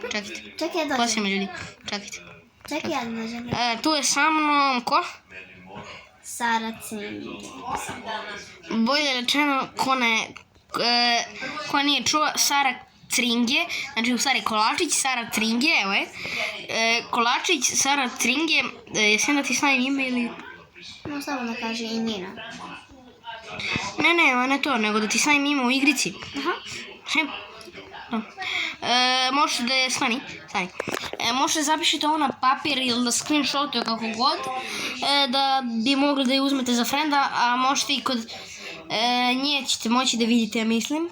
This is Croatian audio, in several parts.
Čekajte. Čekaj, ja Ko si dođem. me ljudi? Čekajte. Čekaj, ja dođem. Tu je sa mnom ko? Sara Cindy. Bolje rečeno, ko nije čuo, Sara Cringe, znači u stvari Kolačić, Sara Cringe, evo je. Kolačić, Sara Cringe, jesam da ti stavim ime ili... No, samo da kaže i Nina. Ne to, nego da ti stavim ime u igrici. Aha. Možete da je, stani. Možete zapišite ovo na papir ili da screenshotuje kako god, da bi mogli da je uzmete za frenda, a možete i kod nje ćete moći da vidite, ja mislim.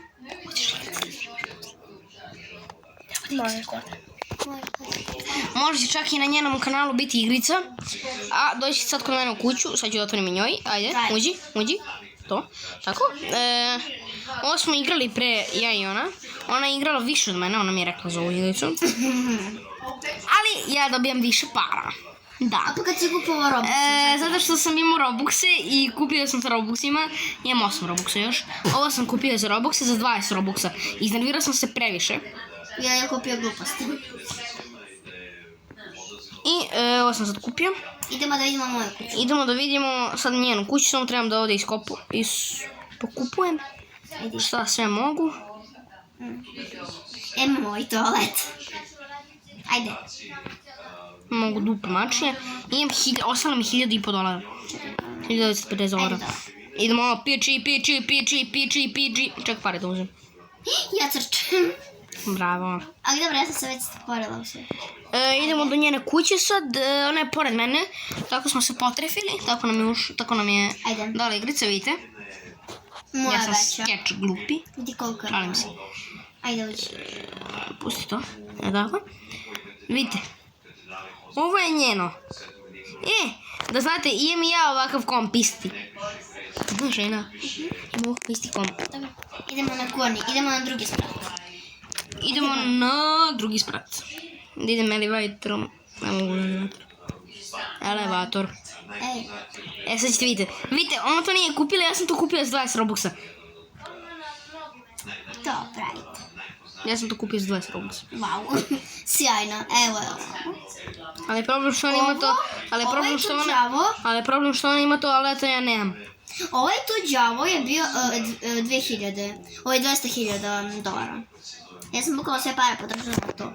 Možete čak i na njenom kanalu biti igrica, a doći sad kod mene u kuću, sad ću da otvorim i njoj, ajde, uđi, to, tako. Ovo smo igrali pre ja i ona je igrala više od mene, ona mi je rekla za ovu igricu, ali ja dobijam više para, da. A pa kad si kupovao Robuxe? Zato što sam imao Robuxe i kupio sam sa Robuxima, imam 8 Robuxa još, ovo sam kupio za Robuxe, za 20 Robuxa, iznervirao sam se previše. Ja je kupio gluposti. I ovo sam sad kupio. Idemo da vidimo moju kuću. Idemo da vidimo sad njenu kuću, samo trebam da ovdje pokupujem. Šta sve mogu. Moj toalet. Ajde. Mogu dupe mačije. Ostalo mi $1,500. $1,950. Idemo, piči. Ček, pare da uzem. Ja crčem. Bravo. Ali dobro, ja sam se već stvorila u sve. Idemo do njene kuće sad, ona je pored mene, tako smo se potrefili, tako nam je dala igrica, vidite. Moja ja sam veća. skeč glupi. Vidi koliko je. Šalim se. Ajde uđi. Pusti to, tako. Vidite, ovo je njeno. Da znate, imam i ja ovakav komp isti. Znaš, žena, imam ovakav isti komp. Idemo na gornji, idemo na drugi sprat. Idemo na drugi sprat. Da idem elevatorom. Ne mogu elevator. Sad ćete vidjeti. Vidite, ona to nije kupila, ja sam to kupila za 20 Robuxa. To pravite. Ja sam to kupila za 20 Robuxa. Wow, sjajno, evo je ovo. Ali problem što ona ima to... Ali problem što ona ima to, ali eto ja nemam. Ovaj tu đavo je bio 2000, ovo je $200,000. Ja sam bukala sve pare potrošila na to.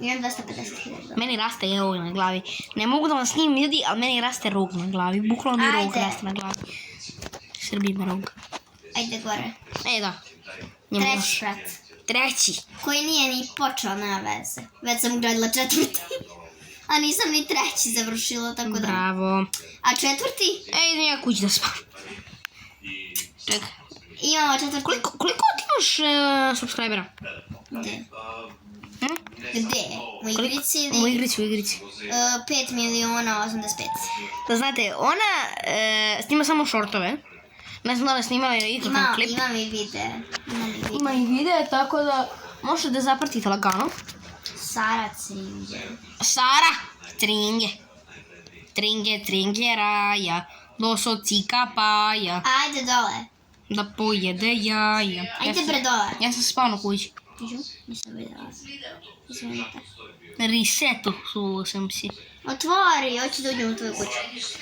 Imam 250.000. Meni raste rog na glavi. Ne mogu da vam snimim ljudi, ali meni raste rog na glavi. Bukvalno mi rog raste na glavi. Srbi me rog. Ajde gore. Da. Treći sprat. Treći. Koji nije ni počeo, nema veze. Već sam ugradila četvrti. A nisam ni treći završila, tako da... Bravo. A četvrti? Idem ja kući da spavam. Čekaj. Imamo četvrti. Koliko ti imaš subscribera? Gde? Gde? U igrici ili? U igrici. 5.085.000. Da znate, ona snima samo šortove. Ne znam da li snimala ikakav klip. Imam i videe. Ima i videe, tako da možete da zapratite lagano. Sara Cringe. Sara Cringe. Tringeraja. Doso cika paja. Ajde dole. Da pojede jaja. Ajde bre dole. Ja sam spao na kući. Nisam vidjela. Izvinite. Resetu su sam si. Otvori, hoću da uđem u tvoju kuću.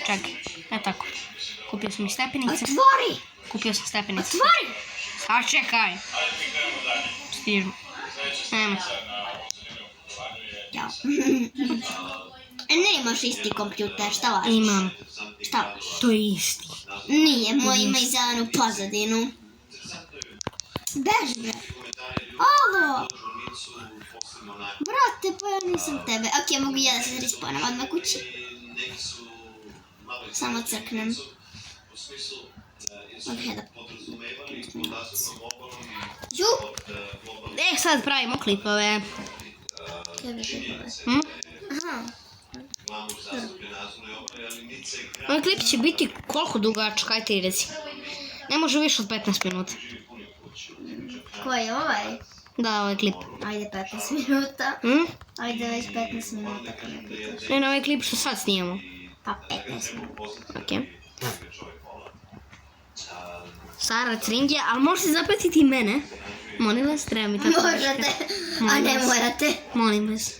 Čekaj, tako. Kupio sam i stepenice. Otvori! Kupio sam stepenice. Otvori! A čekaj. Stižem. Nemo. Ćao. Ne imaš isti kompjuter, šta lažiš? Imam. Šta lažiš? To je isti. Nije, moj ima i zelenu pozadinu. Beži bre. Alo! Brate, pa ja nisam tebe. Ok, mogu ja da se respawnam odmah kući. Samo crknem. Ok, da... Ju! Sad pravimo klipove. Aha. Ovaj klip će biti koliko dugačak, ajte i reci. Ne može više od 15 minuta. Koji je ovaj? Da, ovaj klip. Ajde 15 minuta. Ajde već 15 minuta kad me pitaš. Ne, na ovaj klip što sad snijemo. Pa 15 minuta. Ok. Sara Cringe, ali možete zapratiti i mene. Molim vas, treba mi tako Možete, a ne morate. Molim vas.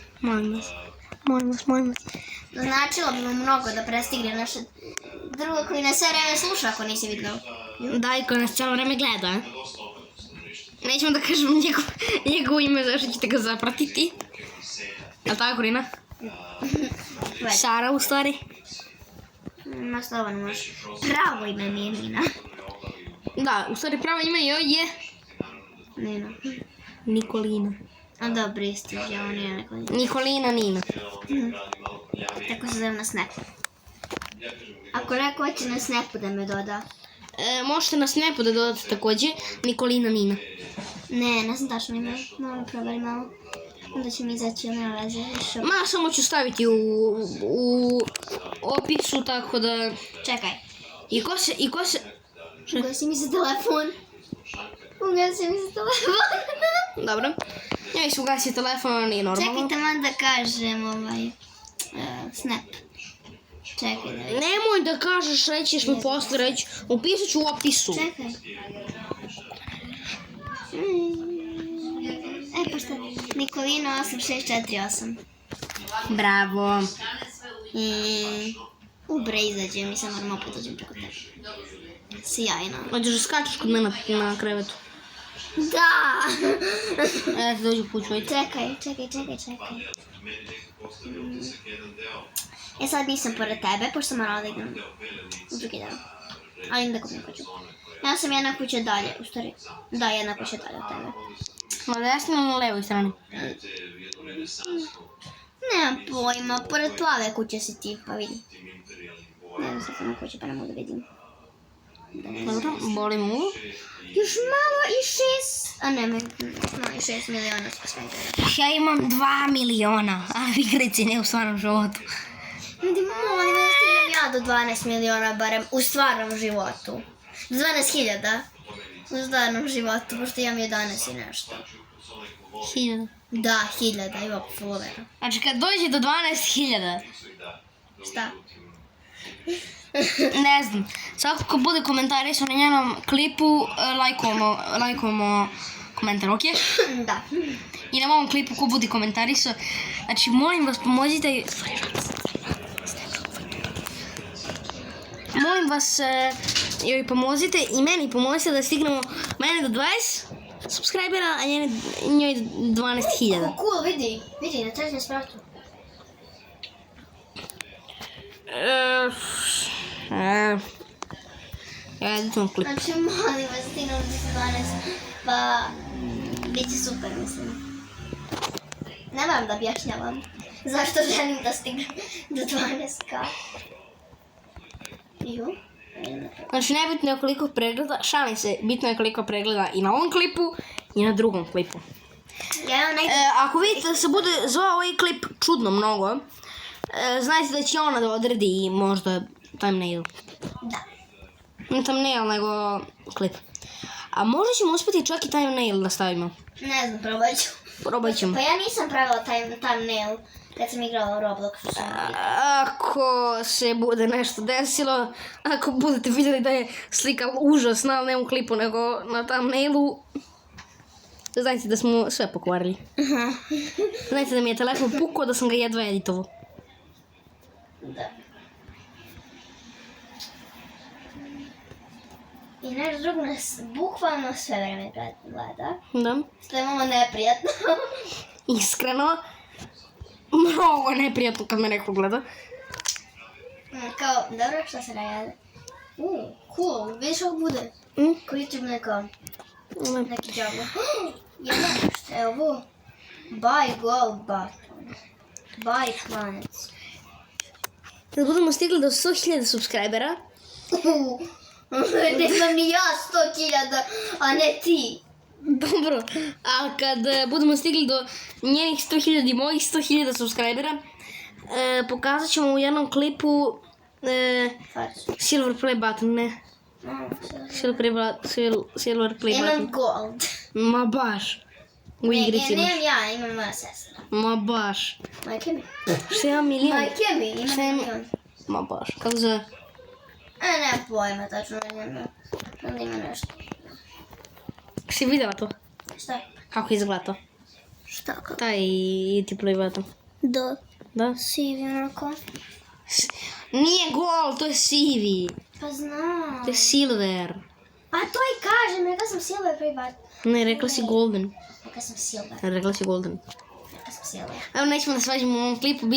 Značilo bi mu mnogo da prestigne naše drugo koji nas sve vreme sluša ako nisi vidio. Da, i ko nas cijelo vreme gleda. Nećemo da kažem njegovo ime, zašto ćete ga zapratiti. Jel' tako, Rina? Sara, u stvari. Ma slobodno možeš. Pravo ime mi je Nina. Da, u stvari pravo ime joj je Nina. Nikolina. A dobro, isti, ja on je neko. Nikolina Nina. Tako se zove na Snapu. Ako neko hoće na Snapu da me doda. Možete na Snapu da dodate također Nikolina Nina. Ne znam tačno ime. Malo provali malo. Onda će mi izaći ona veze. Ma, samo ću staviti u opisu, tako da... Čekaj. I ko se... Ugasi mi se telefon. Dobro. Ja se ugasi telefon, nije normalno. Čekaj, tamo da kažem Snap. Čekaj da vidim. Nemoj da kažeš, rećeš mi posle reći. Upisat ću u opisu. Čekaj. Pošto Nikolina 8648. Bravo. Ubre izađe, mi se moram opet dođem preko tebe. Sjajno. Hoćeš da skačeš kod mene na krevetu. Da! Ja ti dođu kuću, ajde. Čekaj. Sad nisam pored tebe, pošto sam morala da idem u drugi dan. Ali idem da kupim kuću. Ja sam jedna kuća dalje, u stvari. Da, jedna kuća dalje od tebe. Na desnoj ili na levoj strani? Nemam pojma, pored plave kuće si ti, pa vidi. Ne znam sad sam kuće, pa ne mogu da vidim. Dobro, boli mu. Još malo i 6... A ne, malo i 6 miliona smo sve gledali. Ja imam 2 miliona, a v igrici, ne u stvarnom životu. Ljudi, molim, da stignem ja do 12 miliona, barem u stvarnom životu. 12.000 u stvarnom životu, pošto imam 11 i nešto. 1000. Da, 1000, ima followera. Znači kad dođe do 12.000, Šta? ne znam, svako ko bude komentarisao na njenom klipu, lajkujemo komentar, ok? Da. I na ovom klipu ko bude komentarisao, znači molim vas pomozite, molim vas joj pomozite i meni pomozite da stignemo mene do 20 subscribera, a njoj 12.000. Cool, vidi, na trećem spratu. Ja editom klip. Znači, molim vas, stignem do 12, pa bit će super, mislim. Ne moram da objašnjavam zašto želim da stignem do 12k. Znači, nebitno je koliko pregleda, šalim se, bitno je koliko pregleda i na ovom klipu i na drugom klipu. Ako vidite da se bude zvao ovaj klip čudno mnogo, znajte da će ona da odredi možda thumbnail. Da. Ne thumbnail, nego klip. A možda ćemo uspjeti čak i thumbnail da stavimo. Ne znam, probat ću. Probat ćemo. Pa ja nisam pravila thumbnail kad sam igrala u Robloxu. Ako se bude nešto desilo, ako budete vidjeli da je slika užasna, ali ne u klipu nego na thumbnailu, znajte da smo sve pokvarili. Znajte da mi je telefon pukao, da sam ga jedva editovao. Da. I naš drug nas bukvalno sve vreme gleda. Da. Što je malo neprijatno. Iskreno, mnogo neprijatno kad me neko gleda. Kao, dobro, šta se radi? Cool, vidiš ovo bude? Ko YouTube neko, neki džabo. Jedna, šta je ovo? Buy gold button. Buy planets. Kad budemo stigli do 100.000 subscribera. Ne znam ni ja 100.000, a ne ti. Dobro, a kad budemo stigli do njenih 100.000 i mojih 100.000 subscribera, pokazat ćemo u jednom klipu silver play button, ne? Silver play Imam button. gold. Ma baš. U igrici imaš. Nemam ja, imam moja sestra. Ma baš. Majke mi. Što imam milijon? Majke mi, imam milijon. Ma baš. Kako zove? Nemam pojma, tačno ne znam. Onda ima nešto. Si vidjela to? Šta? Kako izgleda to? Šta kako? Taj ti plivato. Da? Sivi onako. Nije gol, to je sivi. Pa znam. To je silver. Pa to i kažem, rekla sam silver pribat. Ne, rekla si golden. Rekla sam silver. Rekla si golden. Rekla sam silver. Evo, nećemo da svađamo u ovom klipu,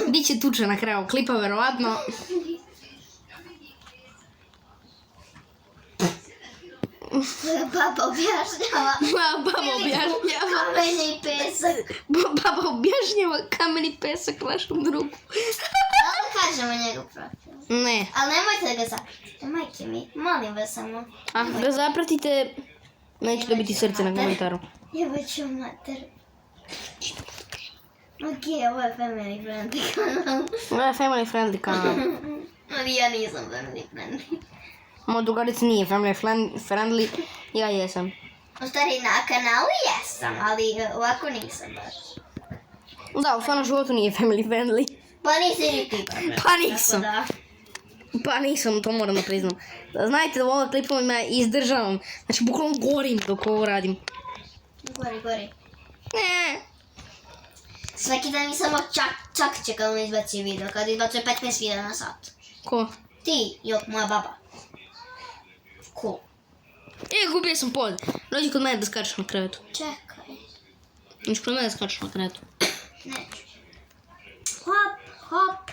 bit će tuča na kraju klipa, verovatno. Baba objašnjava. Baba objašnjava. Kamenje i pesak. Baba objašnjava kamen i pesak vašom drugu. Da li kažemo njegov profil? Ne. Ali nemojte da ga zapratite, majke mi. Molim vas samo. A, da zapratite, neće dobiti srce na komentaru. Jebaću mater. Ok, ovo je family friendly kanal. Ovo je family friendly kanal. Ali ja nisam family friendly. Moja drugarica nije family friendly, ja jesam. U stvari na kanalu jesam, ali ovako nisam baš. Da, u stvarnom životu nije family friendly. Pa nisi ni ti. Pa nisam. Tako da. Pa nisam, to moram da priznam. Znajte da u ovim klipovima izdržavam. Znači, bukvalno gorim dok ovo radim. Gori. Ne. Svaki dan mi samo čak čekala da izbaci video, kada izbacuje 15 videa na sat. Ko? Ti, moja baba. Cool. Gubio sam pod. Dođi kod mene da skačeš na krevetu. Čekaj. Dođi kod mene da skačeš na krevetu. Neću. Hop.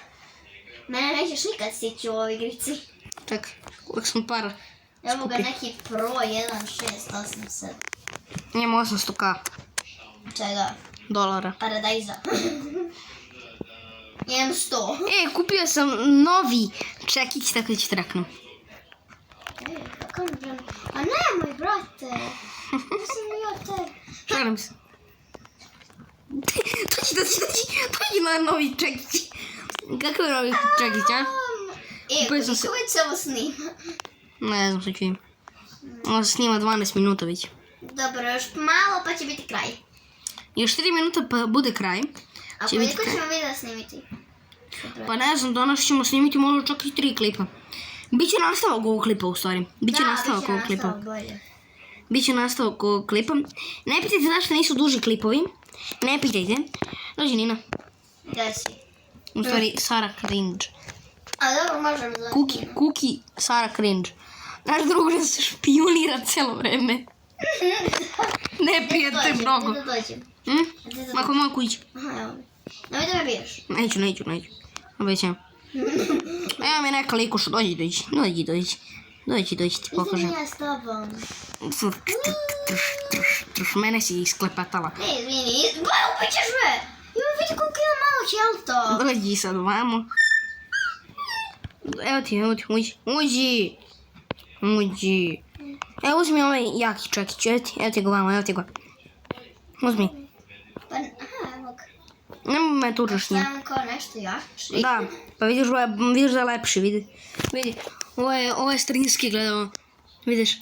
Mene nećeš nikad stići u ovoj igrici. Tak, uvijek sam par. Evo ga neki Pro 1687. Njema 800k Čega? dolara. Paradajza. Imam 100. Kupio sam novi čekić, tako da ću traknem. Kako mi brane? A nemoj, brate. Ja sam bio te. Šalim se. Dođi na novi čekić. Kakav je novi čekić, a? Koliko već se ovo snima? Ne znam što ću im. Ovo se snima 12 minuta već. Dobro, još malo pa će biti kraj. Još 3 minuta pa bude kraj. A koliko ćemo videa snimiti? Pa ne znam, danas ćemo snimiti možda čak i 3 klipa. Biće nastavak ovog klipa u stvari. Biće nastavak ovog klipa. Bolje. Biće nastavak ovog klipa. Ne pitajte zašto nisu duži klipovi. Ne pitajte. Dođi Nina. Gdje si? U stvari Sara Cringe. A dobro, možemo da... Kuki Sara Cringe. Naš drug nas špionira cijelo vreme. Ne prijete mnogo. Gdje da dođem? Mako moja kuća. Aha, evo mi. Nemoj da me biješ. Neću. Obećam. Evo mi neka likoša, dođi, ti pokažem. Izvini, ja s tobom. Mene si isklepatala. Ne, izvini, upit ćeš me. Ima vidi koliko ima malo čelto. Dođi sad ovamo. Evo ti, uđi. Evo uzmi ovaj jaki čekić, evo ti ga ovamo, Uzmi. Pa, aha, evo ga. Nemo me tučeš njim. Sam kao nešto jači. Da, pa vidiš da je lepši, vidi. Ovo je starinski, gledamo. Vidiš?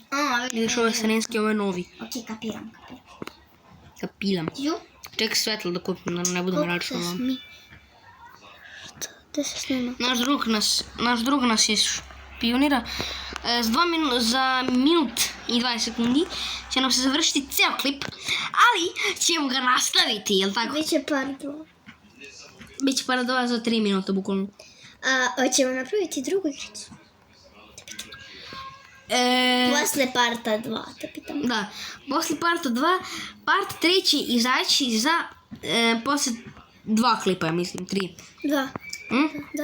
Vidiš, ovo je starinski, ovo je novi. Ok, kapiram. Kapilam. Ju? Čekaj svetlo da kupim, da ne budem računala. Da se snima. Naš drug nas je špionira. Za minut i 20 sekundi će nam se završiti ceo klip, ali ćemo ga nastaviti, jel tako? Biće par 2. Biće par 2 za 3 minuta, bukvalno. A hoćemo napraviti drugu igricu? Posle parta 2, te pitam. Da, posle parta 2, part 3 će izaći za posle 2 klipa, ja mislim, 3. 2. Da.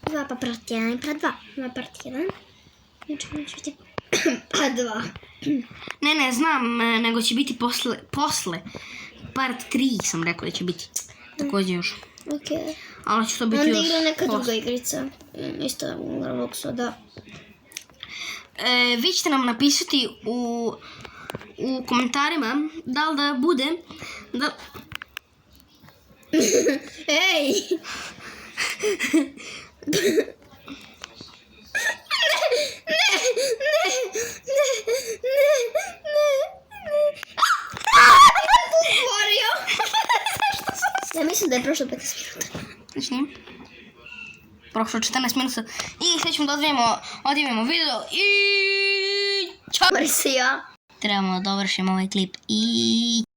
2 pa part 1 i part 2. 2 part 1. Neće biti part 2. Ne, znam, nego će biti posle part 3 sam rekao da će biti. Također još. Ok. Ali će to biti onda još. igra neka druga igrica. Isto u Robloxu, da. Vi ćete nam napisati u komentarima da li da bude Ej! Ja mislim da je prošlo 15 minuta. Znači, prošlo 14 minuta i sad ćemo da odjavimo video i čao! Mori se ja. trebamo da dovršimo ovaj klip i